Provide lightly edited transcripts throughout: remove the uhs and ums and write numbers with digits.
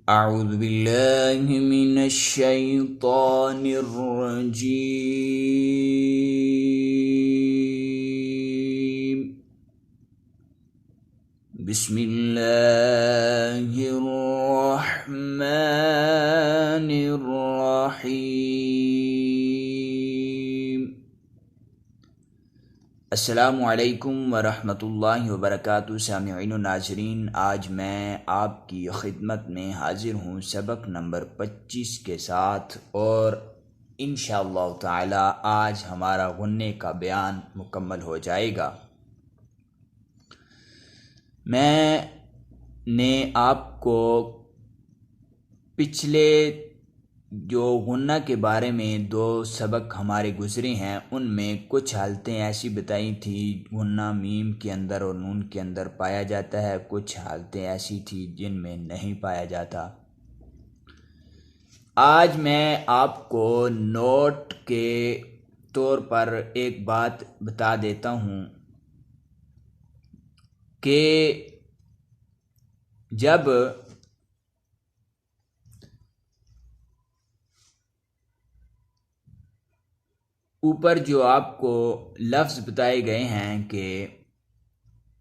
اعوذ باللہ من الشیطان الرجیم بسم اللہ الرحمن الرحیم۔ السلام علیکم ورحمۃ اللہ وبرکاتہ۔ سامعین و ناظرین، آج میں آپ کی خدمت میں حاضر ہوں سبق نمبر 25 کے ساتھ، اور انشاءاللہ تعالی آج ہمارا غنّے کا بیان مکمل ہو جائے گا۔ میں نے آپ کو پچھلے جو غنّہ کے بارے میں 2 سبق ہمارے گزرے ہیں، ان میں کچھ حالتیں ایسی بتائی تھیں غنّہ میم کے اندر اور نون کے اندر پایا جاتا ہے، کچھ حالتیں ایسی تھیں جن میں نہیں پایا جاتا۔ آج میں آپ کو نوٹ کے طور پر ایک بات بتا دیتا ہوں کہ جب اوپر جو آپ کو لفظ بتائے گئے ہیں کہ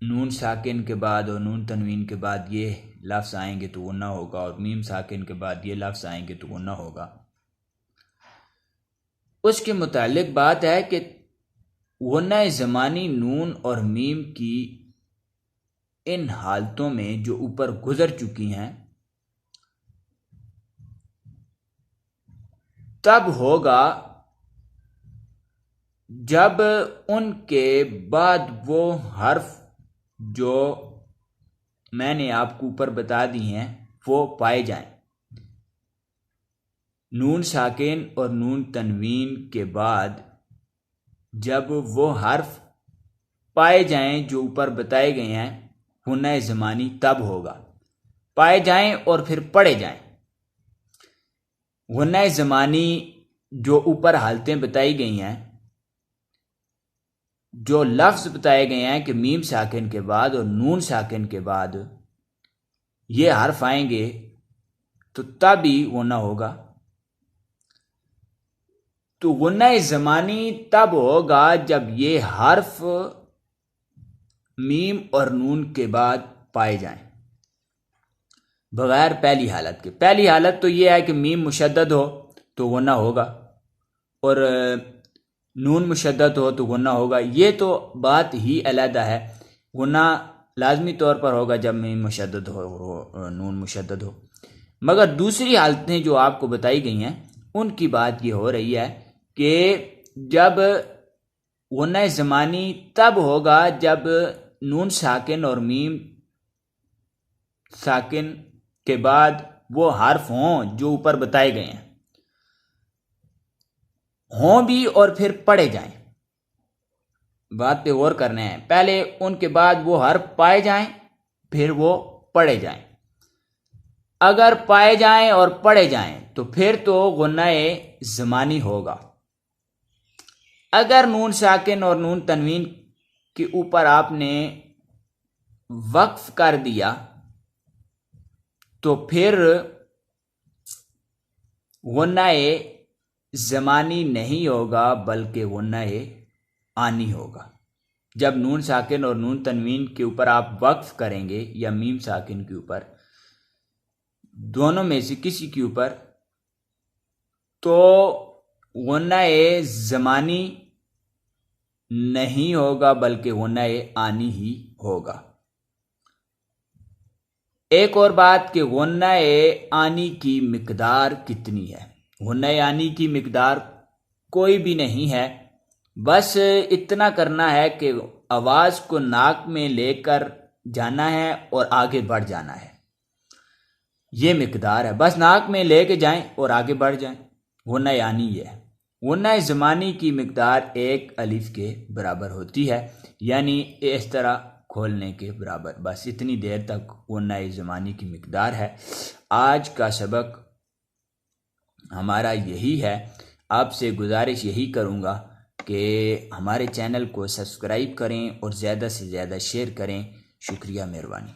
نون ساکن کے بعد اور نون تنوین کے بعد یہ لفظ آئیں گے تو غنّہ ہوگا، اور میم ساکن کے بعد یہ لفظ آئیں گے تو غنّہ ہوگا، اس کے متعلق بات ہے کہ غنّہ زمانی نون اور میم کی ان حالتوں میں جو اوپر گزر چکی ہیں تب ہوگا جب ان کے بعد وہ حرف جو میں نے آپ کو اوپر بتا دی ہیں وہ پائے جائیں۔ نون ساکن اور نون تنوین کے بعد جب وہ حرف پائے جائیں جو اوپر بتائے گئے ہیں، غنّہ زمانی تب ہوگا۔ پائے جائیں اور پھر پڑھے جائیں۔ غنّہ زمانی جو اوپر حالتیں بتائی گئی ہیں، جو لفظ بتائے گئے ہیں کہ میم ساکن کے بعد اور نون ساکن کے بعد یہ حرف آئیں گے تو تب ہی غنّہ ہوگا۔ تو غنّہ زمانی تب ہوگا جب یہ حرف میم اور نون کے بعد پائے جائیں، بغیر پہلی حالت کے۔ پہلی حالت تو یہ ہے کہ میم مشدد ہو تو غنّہ ہوگا، اور نون مشدد ہو تو غنّہ ہوگا۔ یہ تو بات ہی علیحدہ ہے، غنّہ لازمی طور پر ہوگا جب میم مشدد ہو نون مشدد ہو۔ مگر دوسری حالتیں جو آپ کو بتائی گئی ہیں ان کی بات یہ ہو رہی ہے کہ جب غنّہ زمانی تب ہوگا جب نون ساکن اور میم ساکن کے بعد وہ حرف ہوں جو اوپر بتائے گئے ہیں، ہوں بھی اور پھر پڑھے جائیں۔ بات پہ غور کرنا ہے، پہلے ان کے بعد وہ حرف پائے جائیں پھر وہ پڑھے جائیں۔ اگر پائے جائیں اور پڑھے جائیں تو پھر تو غنّہ زمانی ہوگا۔ اگر نون ساکن اور نون تنوین کے اوپر آپ نے وقف کر دیا تو پھر غنّہ زمانی نہیں ہوگا بلکہ غنّہ آنی ہوگا۔ جب نون ساکن اور نون تنوین کے اوپر آپ وقف کریں گے یا میم ساکن کے اوپر، دونوں میں سے کسی کے اوپر، تو غنّہ زمانی نہیں ہوگا بلکہ غنّہ آنی ہی ہوگا۔ ایک اور بات کہ غنّہ آنی کی مقدار کتنی ہے۔ غنّہ آنی کی مقدار کوئی بھی نہیں ہے، بس اتنا کرنا ہے کہ آواز کو ناک میں لے کر جانا ہے اور آگے بڑھ جانا ہے، یہ مقدار ہے۔ بس ناک میں لے کے جائیں اور آگے بڑھ جائیں، غنّہ آنی یہ ہے۔ غنّہ زمانی کی مقدار 1 الف کے برابر ہوتی ہے، یعنی اس طرح کھولنے کے برابر، بس اتنی دیر تک غنّہ زمانی کی مقدار ہے۔ آج کا سبق ہمارا یہی ہے۔ آپ سے گزارش یہی کروں گا کہ ہمارے چینل کو سبسکرائب کریں اور زیادہ سے زیادہ شیئر کریں۔ شکریہ، مہربانی۔